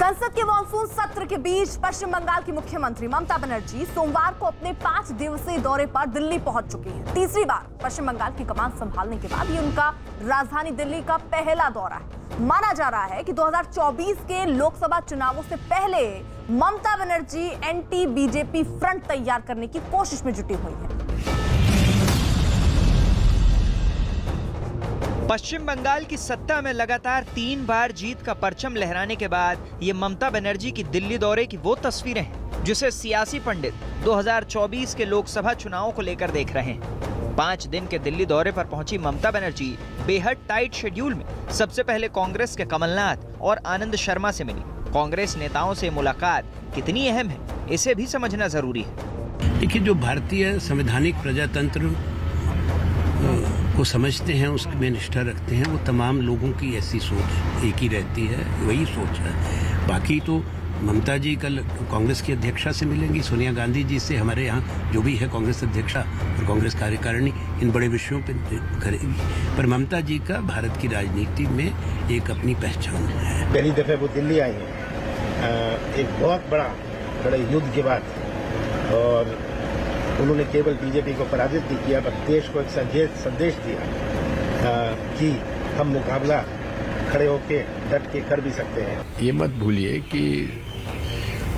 संसद के मानसून सत्र के बीच पश्चिम बंगाल की मुख्यमंत्री ममता बनर्जी सोमवार को अपने 5 दिवसीय दौरे पर दिल्ली पहुंच चुकी हैं। तीसरी बार पश्चिम बंगाल की कमान संभालने के बाद ये उनका राजधानी दिल्ली का पहला दौरा है। माना जा रहा है कि 2024 के लोकसभा चुनावों से पहले Mamata Banerjee anti BJP front तैयार करने की कोशिश में जुटी हुई है। पश्चिम बंगाल की सत्ता में लगातार 3 बार जीत का परचम लहराने के बाद ये ममता बनर्जी की दिल्ली दौरे की वो तस्वीरें हैं जिसे सियासी पंडित 2024 के लोकसभा चुनावों को लेकर देख रहे हैं। 5 दिन के दिल्ली दौरे पर पहुंची ममता बनर्जी बेहद टाइट शेड्यूल में सबसे पहले कांग्रेस के कमलनाथ और आनंद शर्मा से मिली। कांग्रेस नेताओं से मुलाकात कितनी अहम है, इसे भी समझना जरूरी है। देखिए, जो भारतीय संवैधानिक प्रजातंत्र को समझते हैं, उसमें निष्ठा रखते हैं, वो तमाम लोगों की ऐसी सोच एक ही रहती है, वही सोच है। बाकी तो ममता जी कल कांग्रेस की अध्यक्षा से मिलेंगी, सोनिया गांधी जी से, हमारे यहाँ जो भी है कांग्रेस अध्यक्षा और कांग्रेस कार्यकारिणी, इन बड़े विषयों पर करेगी। पर ममता जी का भारत की राजनीति में एक अपनी पहचान है। पहली दफे वो दिल्ली आई है एक बहुत बड़े युद्ध के बाद, और उन्होंने केवल बीजेपी को पराजित नहीं किया, पर देश को एक संदेश दिया कि हम मुकाबला खड़े होके डट के कर भी सकते हैं। ये मत भूलिए कि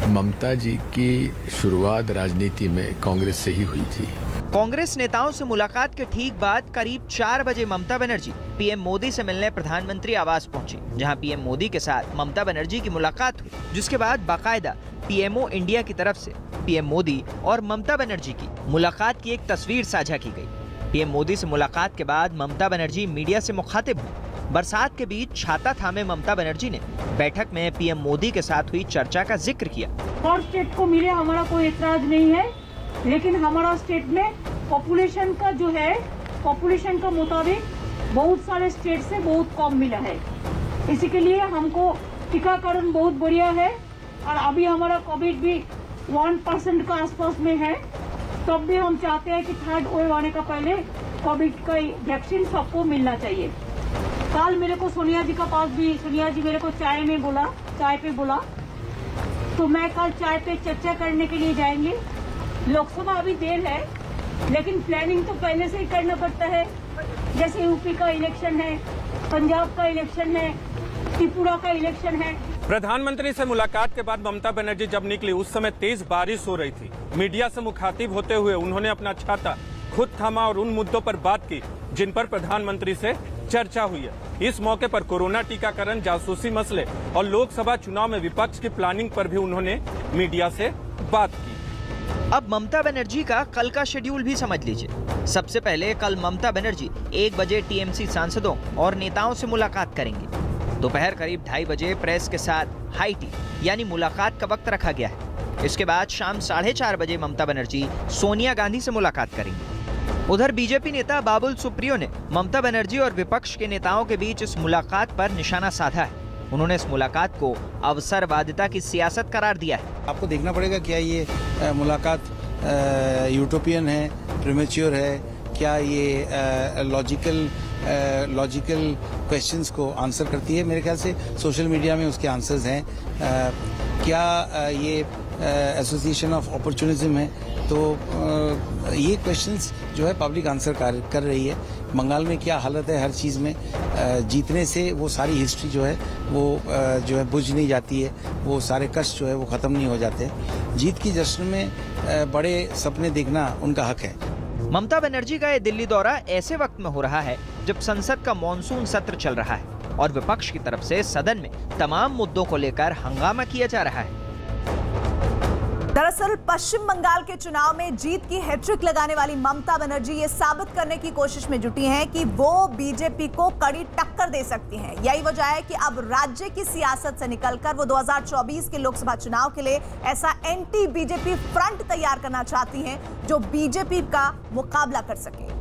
ममता जी की शुरुआत राजनीति में कांग्रेस से ही हुई थी। कांग्रेस नेताओं से मुलाकात के ठीक बाद करीब 4 बजे ममता बनर्जी पीएम मोदी से मिलने प्रधानमंत्री आवास पहुंची, जहां पीएम मोदी के साथ ममता बनर्जी की मुलाकात हुई, जिसके बाद बाकायदा पीएमओ इंडिया की तरफ से पीएम मोदी और ममता बनर्जी की मुलाकात की एक तस्वीर साझा की गई। पीएम मोदी से मुलाकात के बाद ममता बनर्जी मीडिया से मुखातिब हुई। बरसात के बीच छाता थामे ममता बनर्जी ने बैठक में पीएम मोदी के साथ हुई चर्चा का जिक्र किया। और स्टेट को मिले हमारा कोई एतराज नहीं है, लेकिन हमारा स्टेट में पॉपुलेशन का जो है, पॉपुलेशन का मुताबिक बहुत सारे स्टेट से बहुत कम मिला है। इसी के लिए हमको टीकाकरण बहुत बढ़िया है, और अभी हमारा कोविड भी 1% का आसपास में है। तब भी हम चाहते हैं कि थर्ड वेव आने का पहले कोविड का वैक्सीन सबको मिलना चाहिए। कल मेरे को सोनिया जी का पास भी, सोनिया जी मेरे को चाय पे बोला, तो मैं कल चाय पे चर्चा करने के लिए जाएंगे। लोकसभा अभी देर है, लेकिन प्लानिंग तो पहले से ही करना पड़ता है। जैसे यूपी का इलेक्शन है, पंजाब का इलेक्शन है, त्रिपुरा का इलेक्शन है। प्रधानमंत्री से मुलाकात के बाद ममता बनर्जी जब निकली, उस समय तेज बारिश हो रही थी। मीडिया से मुखातिब होते हुए उन्होंने अपना छाता खुद थामा और उन मुद्दों पर बात की जिन पर प्रधानमंत्री से चर्चा हुई है। इस मौके पर कोरोना टीकाकरण, जासूसी मसले और लोकसभा चुनाव में विपक्ष की प्लानिंग पर भी उन्होंने मीडिया से बात की। अब ममता बनर्जी का कल का शेड्यूल भी समझ लीजिए। सबसे पहले कल ममता बनर्जी 1 बजे टीएमसी सांसदों और नेताओं से मुलाकात करेंगे। दोपहर करीब 2:30 बजे प्रेस के साथ हाई टी यानी मुलाकात का वक्त रखा गया है। इसके बाद शाम 4:30 बजे ममता बनर्जी सोनिया गांधी से मुलाकात करेंगी। उधर बीजेपी नेता बाबुल सुप्रियो ने ममता बनर्जी और विपक्ष के नेताओं के बीच इस मुलाकात पर निशाना साधा है। उन्होंने इस मुलाकात को अवसरवादिता की सियासत करार दिया है। आपको देखना पड़ेगा क्या ये मुलाकात यूटोपियन है, प्रीमेच्योर है, क्या ये लॉजिकल क्वेश्चंस को आंसर करती है। मेरे ख्याल से सोशल मीडिया में उसके आंसर्स हैं। क्या ये एसोसिएशन ऑफ अपॉर्चुनिज्म है, तो ये क्वेश्चंस जो है पब्लिक आंसर कर रही है। बंगाल में क्या हालत है हर चीज़ में, जीतने से वो सारी हिस्ट्री जो है वो जो है बुझ नहीं जाती है, वो सारे कष्ट जो है वो ख़त्म नहीं हो जाते। जीत की जश्न में बड़े सपने देखना उनका हक है। ममता बनर्जी का ये दिल्ली दौरा ऐसे वक्त में हो रहा है जब संसद का मॉनसून सत्र चल रहा है और विपक्ष की तरफ से सदन में तमाम मुद्दों को लेकर हंगामा किया जा रहा है। दरअसल पश्चिम बंगाल के चुनाव में जीत की हैट्रिक लगाने वाली ममता बनर्जी ये साबित करने की कोशिश में जुटी हैं कि वो बीजेपी को कड़ी टक्कर दे सकती हैं। यही वजह है कि अब राज्य की सियासत से निकलकर वो 2024 के लोकसभा चुनाव के लिए ऐसा एंटी बीजेपी फ्रंट तैयार करना चाहती हैं जो बीजेपी का मुकाबला कर सके।